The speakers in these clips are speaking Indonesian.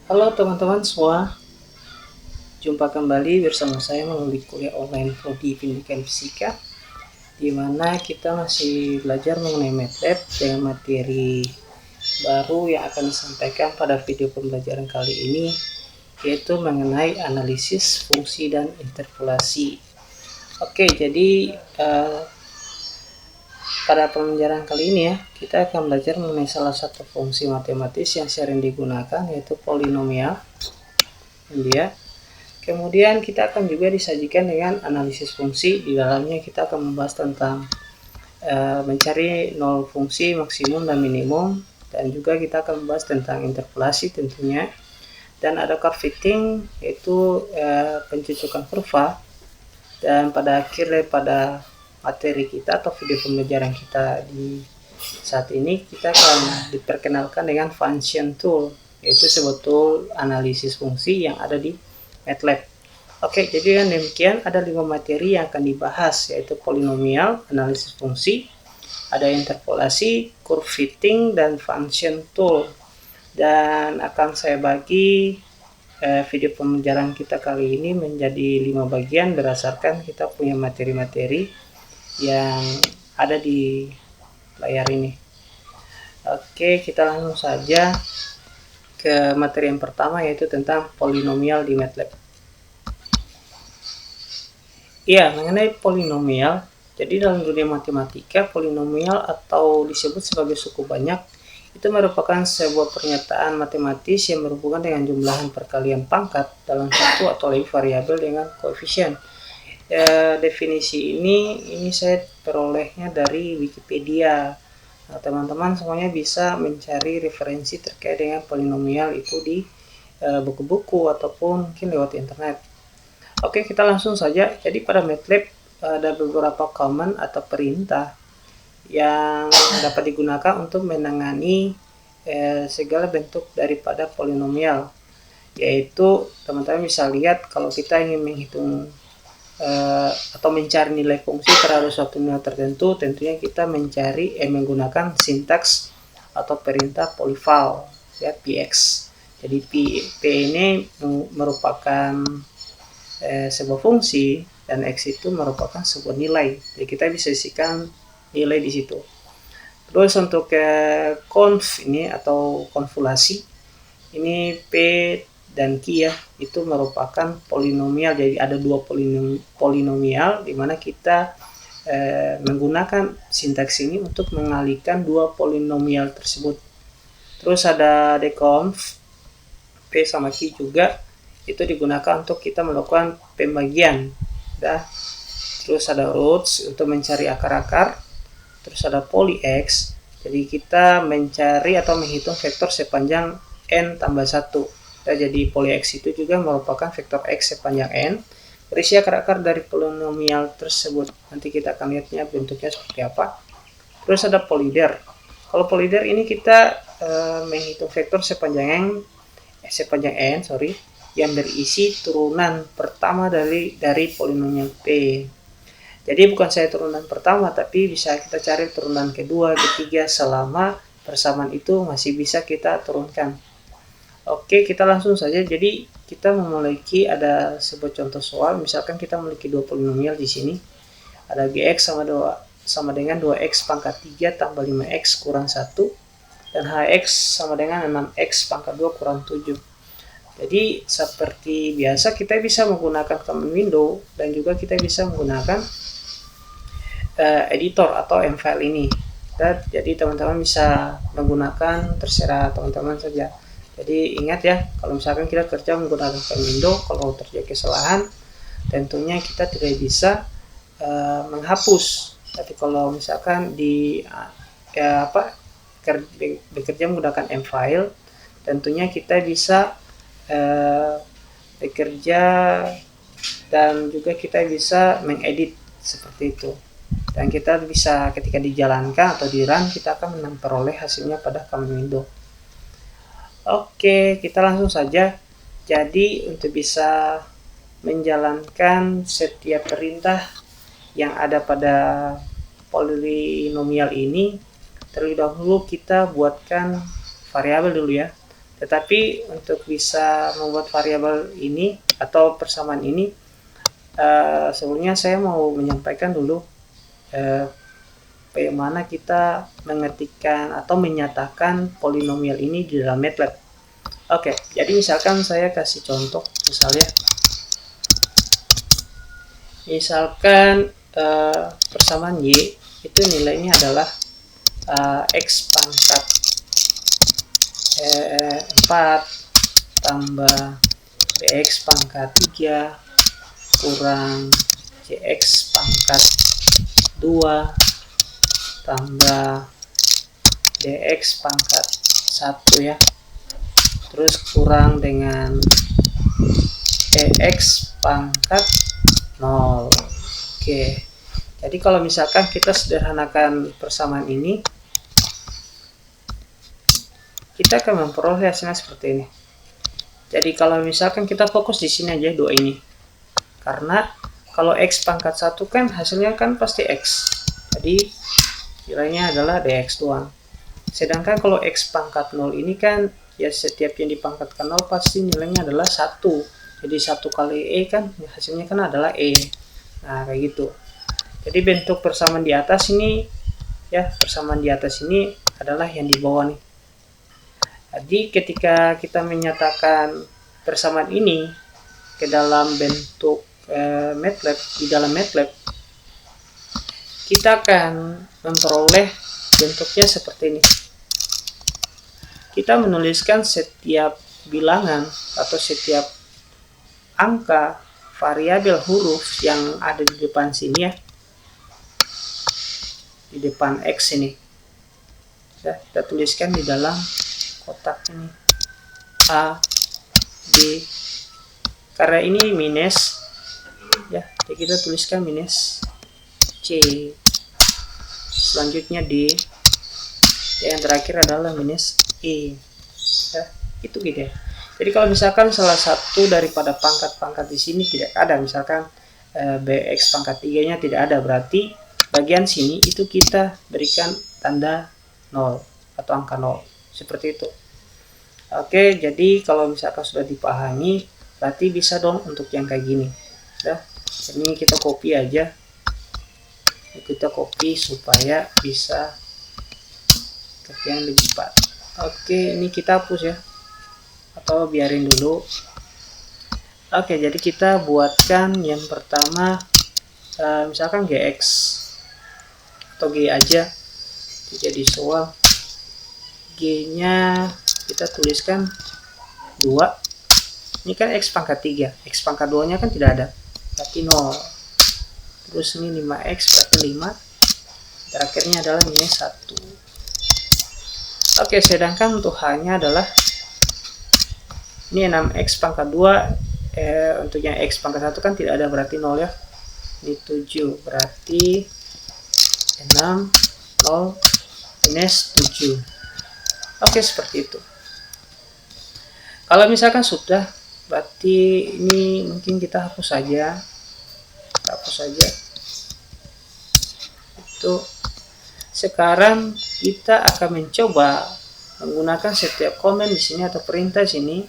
Halo teman-teman semua, jumpa kembali bersama saya melalui kuliah online Prodi Pendidikan Fisika, di mana kita masih belajar mengenai MATLAB dengan materi baru yang akan disampaikan pada video pembelajaran kali ini, yaitu mengenai analisis fungsi dan interpolasi. Oke, jadi pada pembelajaran kali ini ya, kita akan belajar mengenai salah satu fungsi matematis yang sering digunakan, yaitu polinomial. Ya. Kemudian kita akan juga disajikan dengan analisis fungsi. Di dalamnya kita akan membahas tentang mencari nol fungsi maksimum dan minimum, dan juga kita akan membahas tentang interpolasi tentunya. Dan ada curve fitting, yaitu pencocokan kurva. Dan pada akhir daripada materi kita atau video pembelajaran kita di saat ini, kita akan diperkenalkan dengan function tool, yaitu sebetulnya analisis fungsi yang ada di MATLAB. Oke, jadi yang demikian ada 5 materi yang akan dibahas, yaitu polinomial, analisis fungsi, ada interpolasi, curve fitting, dan function tool. Dan akan saya bagi video pembelajaran kita kali ini menjadi 5 bagian berdasarkan kita punya materi-materi yang ada di layar ini. Oke, kita langsung saja ke materi yang pertama, yaitu tentang polinomial di MATLAB. Iya, mengenai polinomial, jadi dalam dunia matematika, polinomial atau disebut sebagai suku banyak itu merupakan sebuah pernyataan matematis yang berhubungan dengan jumlahan perkalian pangkat dalam satu atau lebih variabel dengan koefisien. Definisi ini saya perolehnya dari Wikipedia. Nah, teman-teman semuanya bisa mencari referensi terkait dengan polinomial itu di buku-buku ataupun mungkin lewat internet. Oke, kita langsung saja. Jadi pada MATLAB ada beberapa command atau perintah yang dapat digunakan untuk menangani segala bentuk daripada polinomial. Yaitu teman-teman bisa lihat kalau kita ingin menghitung atau mencari nilai fungsi terhadap suatu nilai tertentu, tentunya kita menggunakan sintaks atau perintah polyval, ya, px. Jadi p ini merupakan sebuah fungsi dan x itu merupakan sebuah nilai. Jadi kita bisa isikan nilai di situ. Terus untuk conv ini atau konvolasi, ini p dan q ya, itu merupakan polinomial. Jadi ada dua polinomial di mana kita menggunakan sintaks ini untuk mengalihkan dua polinomial tersebut. Terus ada deconv, p sama q juga itu digunakan untuk kita melakukan pembagian. Terus ada roots untuk mencari akar-akar. Terus ada polyx, jadi kita mencari atau menghitung vektor sepanjang n tambah 1. Jadi polyx itu juga merupakan vektor x sepanjang n berisi akar-akar dari polinomial tersebut. Nanti kita akan lihatnya bentuknya seperti apa. Terus ada polyder. Kalau polyder ini kita menghitung vektor sepanjang n yang berisi turunan pertama dari polinomial p. Jadi bukan saya turunan pertama, tapi bisa kita cari turunan kedua, ketiga, selama persamaan itu masih bisa kita turunkan. Oke, kita langsung saja. Jadi kita memiliki ada sebuah contoh soal. Misalkan kita memiliki dua polinomial di sini. Ada gx sama dengan 2x pangkat 3 tambah 5x kurang 1. Dan hx sama dengan 6x pangkat 2 kurang 7. Jadi seperti biasa kita bisa menggunakan command window dan juga kita bisa menggunakan editor atau mfile ini. Jadi teman-teman bisa menggunakan terserah teman-teman saja. Jadi ingat ya, kalau misalkan kita kerja menggunakan command window, kalau terjadi kesalahan tentunya kita tidak bisa menghapus. Tapi kalau misalkan bekerja menggunakan mfile, tentunya kita bisa bekerja dan juga kita bisa mengedit seperti itu. Dan kita bisa ketika dijalankan atau di run, kita akan memperoleh hasilnya pada command window. Oke, kita langsung saja. Jadi untuk bisa menjalankan setiap perintah yang ada pada polinomial ini, terlebih dahulu kita buatkan variabel dulu ya. Tetapi untuk bisa membuat variabel ini atau persamaan ini, sebelumnya saya mau menyampaikan dulu bagaimana kita mengetikkan atau menyatakan polinomial ini di dalam MATLAB. Oke, jadi misalkan saya kasih contoh, misalkan persamaan Y itu nilainya adalah X pangkat 4 tambah BX pangkat 3 kurang CX pangkat 2 tambah DX pangkat 1 ya, terus kurang dengan DX pangkat 0. Oke, jadi kalau misalkan kita sederhanakan persamaan ini, kita akan memperoleh hasilnya seperti ini. Jadi kalau misalkan kita fokus di sini aja dua ini, karena kalau X pangkat 1 kan hasilnya kan pasti X, jadi nilainya adalah DX doang. Sedangkan kalau X pangkat 0 ini kan ya setiap yang dipangkatkan 0 pasti nilainya adalah 1. Jadi 1 kali E kan hasilnya kan adalah E. Nah kayak gitu. Jadi bentuk persamaan di atas ini ya, persamaan di atas ini adalah yang di bawah nih. Jadi ketika kita menyatakan persamaan ini ke dalam bentuk MATLAB, di dalam MATLAB kita akan memperoleh bentuknya seperti ini. Kita menuliskan setiap bilangan atau setiap angka variabel huruf yang ada di depan sini ya, di depan X ini ya, kita tuliskan di dalam kotak ini A, B, karena ini minus ya, jadi kita tuliskan minus C, selanjutnya D, yang terakhir adalah minus E ya, itu gitu ya. Jadi kalau misalkan salah satu daripada pangkat-pangkat di sini tidak ada, misalkan BX pangkat 3-nya tidak ada, berarti bagian sini itu kita berikan tanda 0 atau angka 0 seperti itu. Oke, jadi kalau misalkan sudah dipahami, berarti bisa dong untuk yang kayak gini ya. Ini kita copy aja, kita copy supaya bisa kerjaan lebih cepat. Oke, ini kita hapus ya, atau biarin dulu. Oke, jadi kita buatkan yang pertama misalkan GX atau G aja, jadi soal G nya kita tuliskan 2. Ini kan X pangkat 3, X pangkat 2 nya kan tidak ada, berarti 0. Terus ini 5X berarti 5, terakhirnya adalah minus 1. Oke, sedangkan untuk H-nya adalah ini 6X pangkat 2, untuk yang X pangkat 1 kan tidak ada, berarti 0 ya. Ini 7, berarti 6, 0, minus 7. Oke, seperti itu. Kalau misalkan sudah, berarti ini mungkin kita hapus saja. Itu. Sekarang kita akan mencoba menggunakan setiap komen di sini atau perintah sini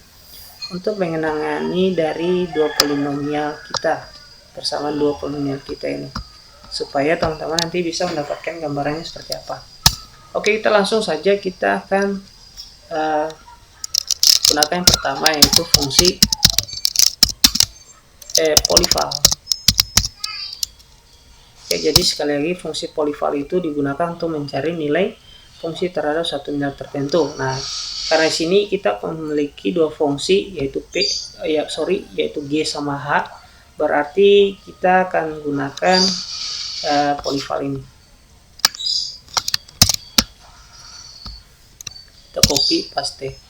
untuk mengenangani dari dua polinomial kita, persamaan dua polinomial kita ini, supaya teman-teman nanti bisa mendapatkan gambarannya seperti apa. Oke, kita langsung saja, kita akan gunakan yang pertama, yaitu fungsi polyval. Oke, jadi sekali lagi fungsi polyval itu digunakan untuk mencari nilai fungsi terhadap satu nilai tertentu. Nah, karena sini kita memiliki dua fungsi, yaitu yaitu G sama H, berarti kita akan gunakan polyval ini. Kita copy paste.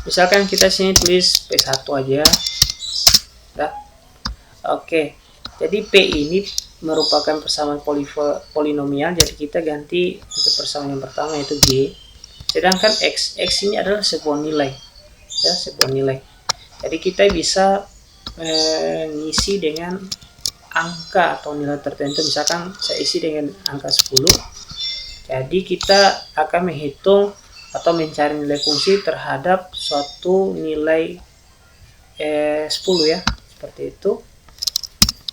Misalkan kita sini tulis P1 aja. Nah, oke. Jadi P ini merupakan persamaan polinomial, jadi kita ganti untuk persamaan yang pertama yaitu G. Sedangkan X ini adalah sebuah nilai ya, sebuah nilai. Jadi kita bisa mengisi dengan angka atau nilai tertentu, misalkan saya isi dengan angka 10. Jadi kita akan menghitung atau mencari nilai fungsi terhadap suatu nilai 10 ya, seperti itu.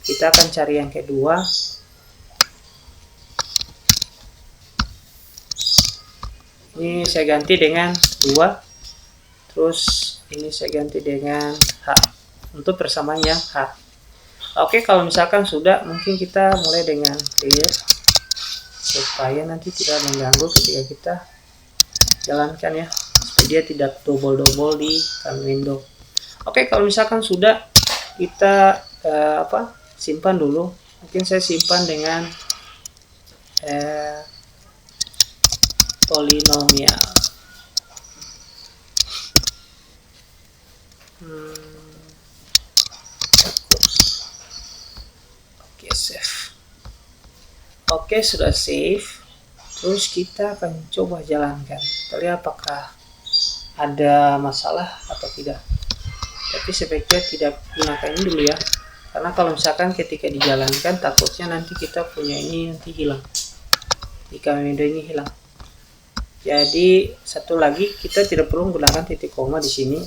Kita akan cari yang kedua. Ini saya ganti dengan 2, terus ini saya ganti dengan H untuk persamaan yang H. Oke, kalau misalkan sudah, mungkin kita mulai dengan clear supaya nanti tidak mengganggu ketika kita jalankan ya, supaya dia tidak double-double di window. Oke, kalau misalkan sudah, kita simpan dulu. Mungkin saya simpan dengan polinomial. Oke, save. Oke, sudah save. Terus kita akan coba jalankan. Kita lihat apakah ada masalah atau tidak. Tapi sebaiknya tidak gunakan ini dulu ya. Karena kalau misalkan ketika dijalankan, takutnya nanti kita punya ini nanti hilang. Jika window ini hilang. Jadi satu lagi, kita tidak perlu menggunakan titik koma di sini,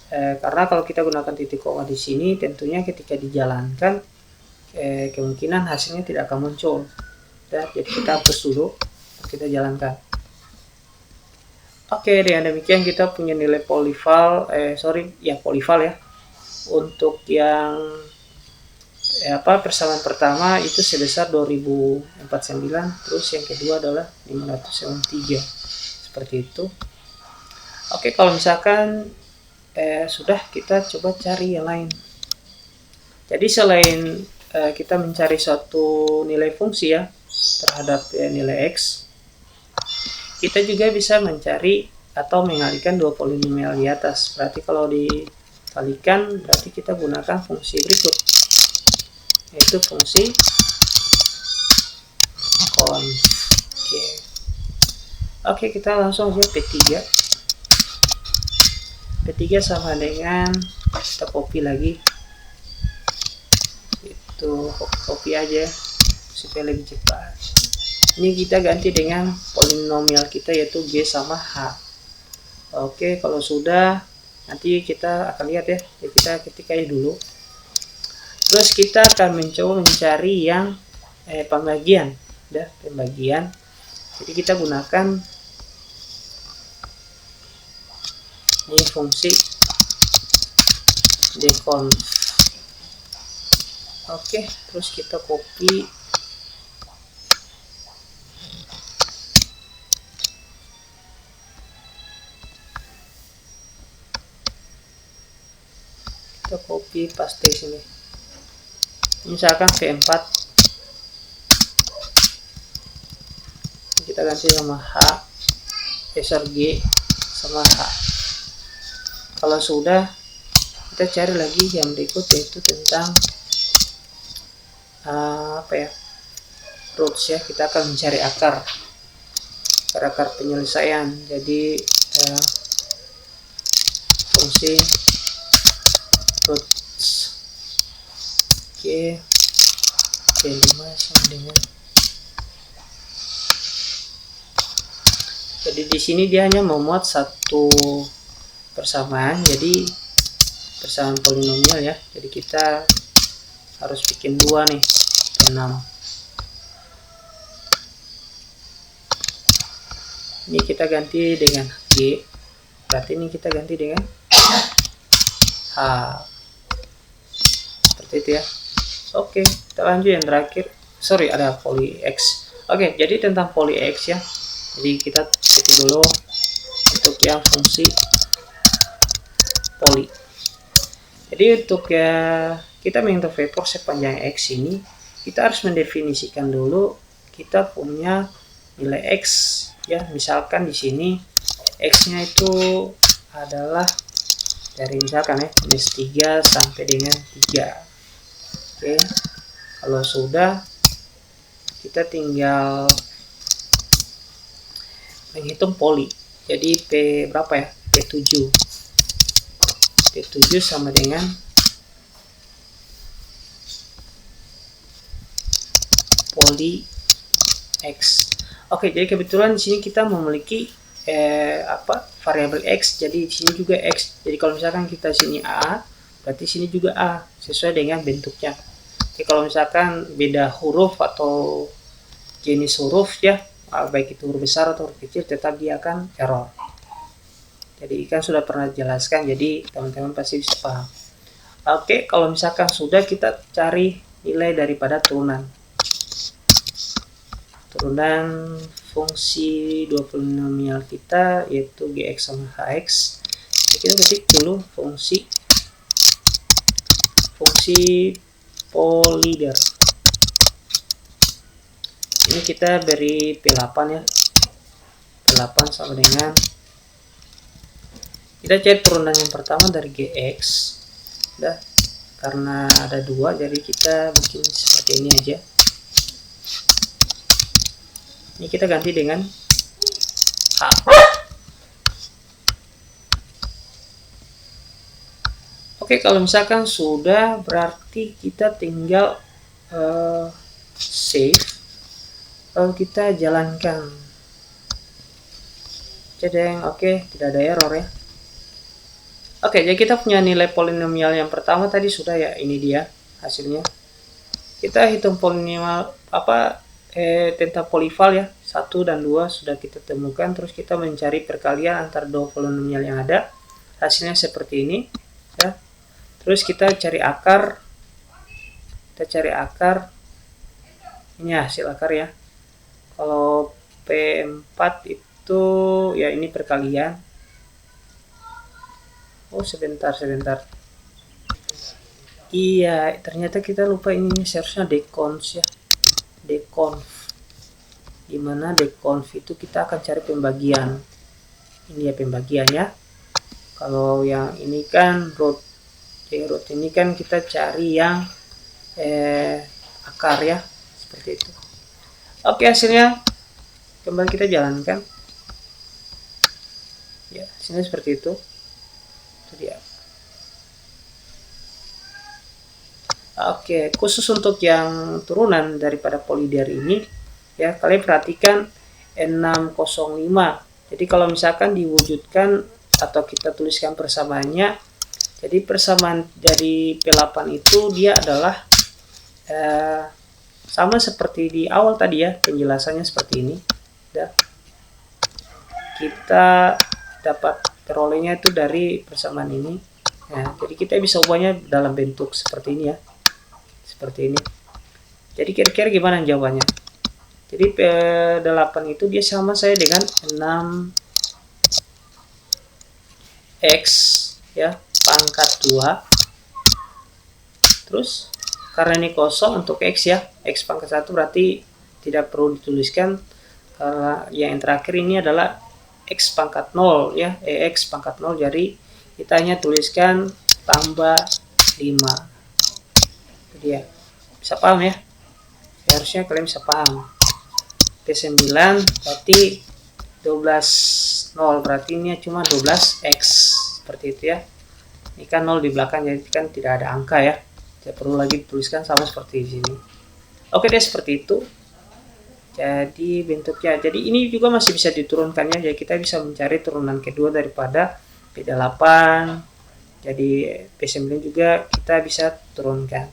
karena kalau kita gunakan titik koma di sini, tentunya ketika dijalankan kemungkinan hasilnya tidak akan muncul. Ya, jadi kita hapus dulu, kita jalankan. Oke, dengan demikian kita punya nilai polyval, polyval ya. Untuk yang persamaan pertama itu sebesar 2049, terus yang kedua adalah 593, seperti itu. Oke, kalau misalkan sudah, kita coba cari yang lain. Jadi selain kita mencari suatu nilai fungsi ya terhadap nilai X, kita juga bisa mencari atau mengalihkan dua polinomial di atas. Berarti kalau dikalikan, berarti kita gunakan fungsi berikut, yaitu fungsi conv. Oke, kita langsung aja P3. P3 sama dengan, kita copy lagi, itu copy aja supaya lebih cepat. Ini kita ganti dengan polinomial kita, yaitu G sama H. Oke, kalau sudah, nanti kita akan lihat ya. Kita ketik aja dulu. Terus kita akan mencoba mencari yang pembagian. Udah, pembagian. Jadi kita gunakan ini fungsi deconv. Oke, terus kita copy. Kita copy paste sini. Misalkan V4, kita ganti sama H, G sama H. Kalau sudah, kita cari lagi yang berikut, yaitu tentang roots ya. Kita akan mencari akar penyelesaian. Jadi fungsi roots. Oke, P5 sama dengan, jadi di sini dia hanya memuat satu persamaan, jadi persamaan polinomial ya. Jadi kita harus bikin dua nih, P6. Ini kita ganti dengan G, berarti ini kita ganti dengan H, seperti itu ya. Oke, kita lanjut yang terakhir. Ada poly X. Oke, jadi tentang poly X ya. Jadi kita ketik dulu untuk yang fungsi poly. Jadi untuk kita menginterpret sepanjang X ini, kita harus mendefinisikan dulu kita punya nilai X ya. Misalkan di sini X-nya itu adalah dari misalkan ya minus 3 sampai dengan 3. Oke, kalau sudah, kita tinggal menghitung poli. Jadi P berapa ya? P7. P7 sama dengan poli X. Oke, jadi kebetulan di sini kita memiliki variabel x, jadi di sini juga x. Jadi kalau misalkan kita sini a, berarti sini juga a sesuai dengan bentuknya. Jadi kalau misalkan beda huruf atau jenis huruf ya, baik itu huruf besar atau huruf kecil, tetap dia akan error. Jadi kan sudah pernah jelaskan, jadi teman-teman pasti bisa paham. Oke, kalau misalkan sudah, kita cari nilai daripada turunan fungsi 2 polinomial kita, yaitu gx sama hx. Jadi kita ketik dulu fungsi polyder. Ini kita beri P8 ya. P8 sama dengan, kita cari turunan yang pertama dari gx. Udah, karena ada 2, jadi kita bikin seperti ini aja. Ini kita ganti dengan h. Oke, kalau misalkan sudah, berarti kita tinggal save, lalu kita jalankan. Jadi oke, tidak ada error ya. Oke, jadi kita punya nilai polinomial yang pertama tadi sudah ya, ini dia hasilnya. Kita hitung polinomial tentang polyval ya, 1 dan 2 sudah kita temukan. Terus kita mencari perkalian antara 2 polinomial yang ada, hasilnya seperti ini ya. Terus kita cari akar, ini hasil akar ya. Kalau P4 itu ya, ini perkalian. Oh sebentar, iya ternyata kita lupa, ini seharusnya deconf ya, deconf. Dimana deconf itu kita akan cari pembagian, ini ya pembagian ya. Kalau yang ini kan root ini kan kita cari yang akar ya, seperti itu. Oke, hasilnya kembali kita jalankan ya, hasilnya seperti itu. Itu dia. Oke, khusus untuk yang turunan daripada polyder ini ya, kalian perhatikan 605. Jadi kalau misalkan diwujudkan atau kita tuliskan persamaannya, jadi persamaan dari P8 itu dia adalah sama seperti di awal tadi ya, penjelasannya seperti ini ya. Kita dapat perolehnya itu dari persamaan ini ya, jadi kita bisa ubahnya dalam bentuk seperti ini ya, seperti ini. Jadi kira-kira gimana jawabannya? Jadi P8 itu dia sama saya dengan 6x ya pangkat 2. Terus karena ini kosong untuk x ya, x pangkat 1 berarti tidak perlu dituliskan, karena yang terakhir ini adalah x pangkat 0 ya, x pangkat 0, jadi kita hanya tuliskan tambah 5. Itu dia. Bisa paham ya? Harusnya kalian bisa paham. P9 berarti 12 0, berarti ini cuma 12x, seperti itu ya. Ini kan 0 di belakang, jadi kan tidak ada angka ya, tidak perlu lagi dituliskan, sama seperti di sini. Oke deh, seperti itu jadi bentuknya. Jadi ini juga masih bisa diturunkan ya, jadi kita bisa mencari turunan kedua daripada P8. Jadi P9 juga kita bisa turunkan.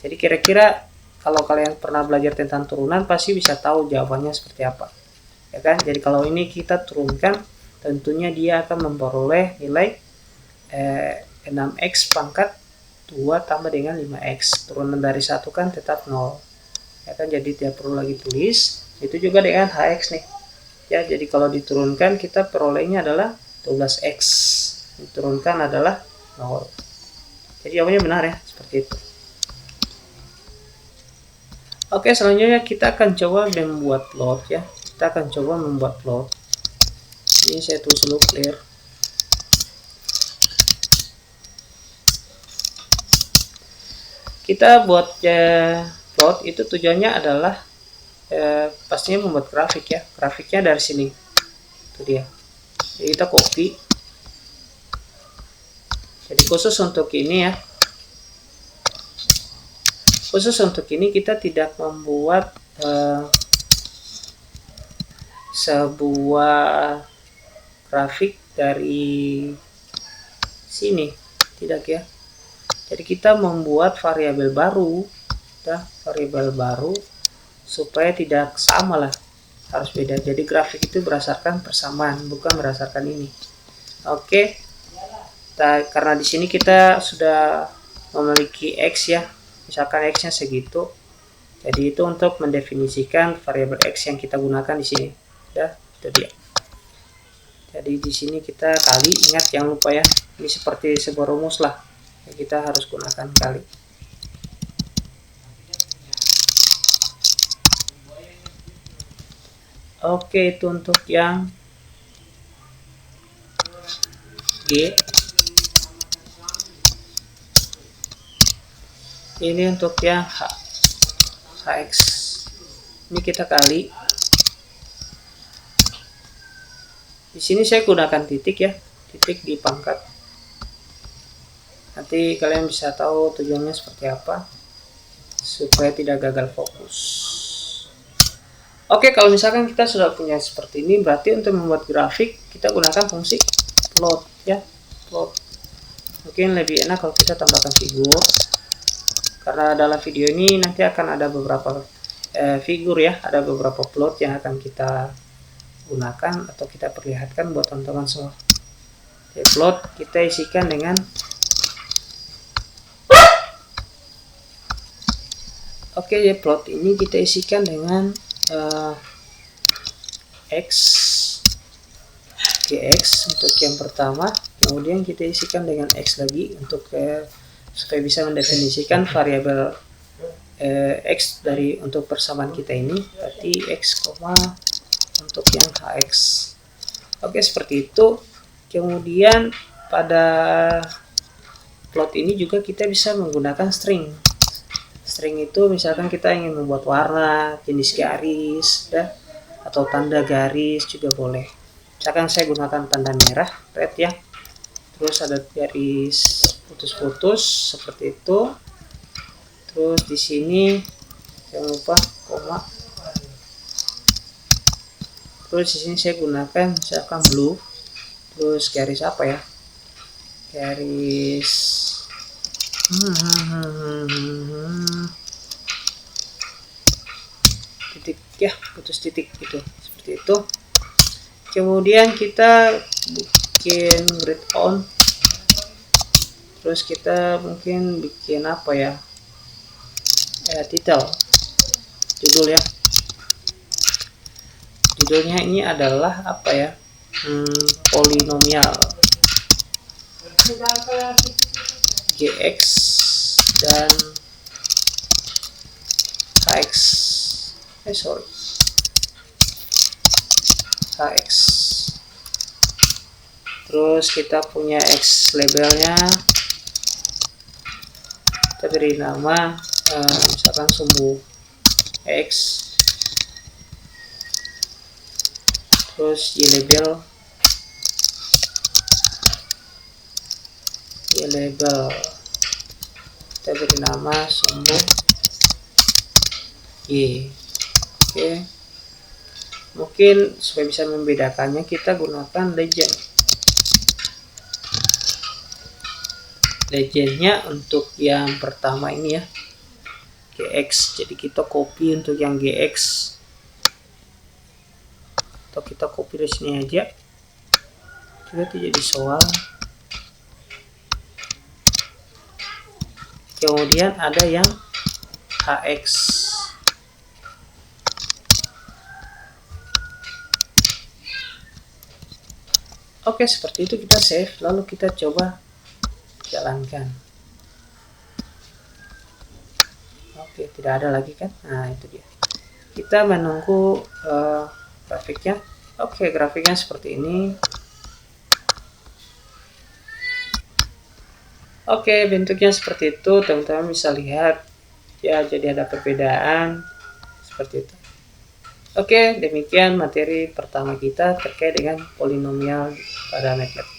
Jadi kira-kira kalau kalian pernah belajar tentang turunan pasti bisa tahu jawabannya seperti apa ya kan. Jadi kalau ini kita turunkan, tentunya dia akan memperoleh nilai 6x pangkat 2 tambah dengan 5x. Turunan dari 1 kan tetap 0 ya kan, jadi tidak perlu lagi tulis. Itu juga dengan hx nih ya, jadi kalau diturunkan kita perolehnya adalah 12x, diturunkan adalah 0. Jadi jawabannya benar ya, seperti itu. Oke, selanjutnya kita akan coba membuat plot ya. Kita akan coba membuat plot. Ini saya tulis dulu clear. Kita buat plot itu tujuannya adalah pastinya membuat grafik ya. Grafiknya dari sini. Itu dia. Jadi kita copy. Jadi khusus untuk ini ya. Khusus untuk ini kita tidak membuat sebuah grafik dari sini, tidak ya. Jadi kita membuat variabel baru, variabel baru supaya tidak sama lah, harus beda. Jadi grafik itu berdasarkan persamaan, bukan berdasarkan ini. Oke. Karena di sini kita sudah memiliki x ya, misalkan x-nya segitu. Jadi itu untuk mendefinisikan variabel x yang kita gunakan di sini. Ya, itu dia. Jadi di sini kita kali, ingat jangan lupa ya, ini seperti sebuah rumus lah. Kita harus gunakan kali. Oke, itu untuk yang G. Ini untuk yang Hx. Ini kita kali. Di sini saya gunakan titik ya, titik di pangkat. Nanti kalian bisa tahu tujuannya seperti apa, supaya tidak gagal fokus. Oke, kalau misalkan kita sudah punya seperti ini, berarti untuk membuat grafik kita gunakan fungsi plot ya, plot. Mungkin lebih enak kalau kita tambahkan figur, karena dalam video ini nanti akan ada beberapa figur ya, ada beberapa plot yang akan kita gunakan atau kita perlihatkan buat teman-teman semua. Oke, plot kita isikan dengan ya, plot ini kita isikan dengan x, gx untuk yang pertama, kemudian kita isikan dengan x lagi untuk supaya bisa mendefinisikan variabel x dari untuk persamaan kita ini, berarti x, untuk yang hx. Oke, seperti itu. Kemudian pada plot ini juga kita bisa menggunakan string. String itu misalkan kita ingin membuat warna, jenis garis, atau tanda garis juga boleh. Misalkan saya gunakan tanda merah, red ya. Terus ada garis putus-putus seperti itu. Terus di sini jangan lupa koma. Terus di sini saya gunakan misalkan blue. Terus garis apa ya? Garis titik ya, putus titik gitu, seperti itu. Kemudian kita bikin grid on. Terus kita mungkin bikin apa ya? Title, judul ya. Judulnya ini adalah apa ya? Polinomial gx dan hx. Hx. Terus kita punya x labelnya, kita beri nama misalkan sumbu x. Terus y label kita beri nama sumbu y. Oke. Mungkin supaya bisa membedakannya kita gunakan legend. Legendnya untuk yang pertama ini ya, gx. Jadi kita copy untuk yang gx, atau kita copy dari sini aja. Kita jadi soal. Kemudian ada yang hx. Oke, seperti itu kita save, lalu kita coba jalankan. Oke, tidak ada lagi kan? Nah, itu dia. Kita menunggu grafiknya. Oke, grafiknya seperti ini. Oke, bentuknya seperti itu, teman-teman bisa lihat ya, jadi ada perbedaan seperti itu. Oke, demikian materi pertama kita terkait dengan polinomial pada MATLAB.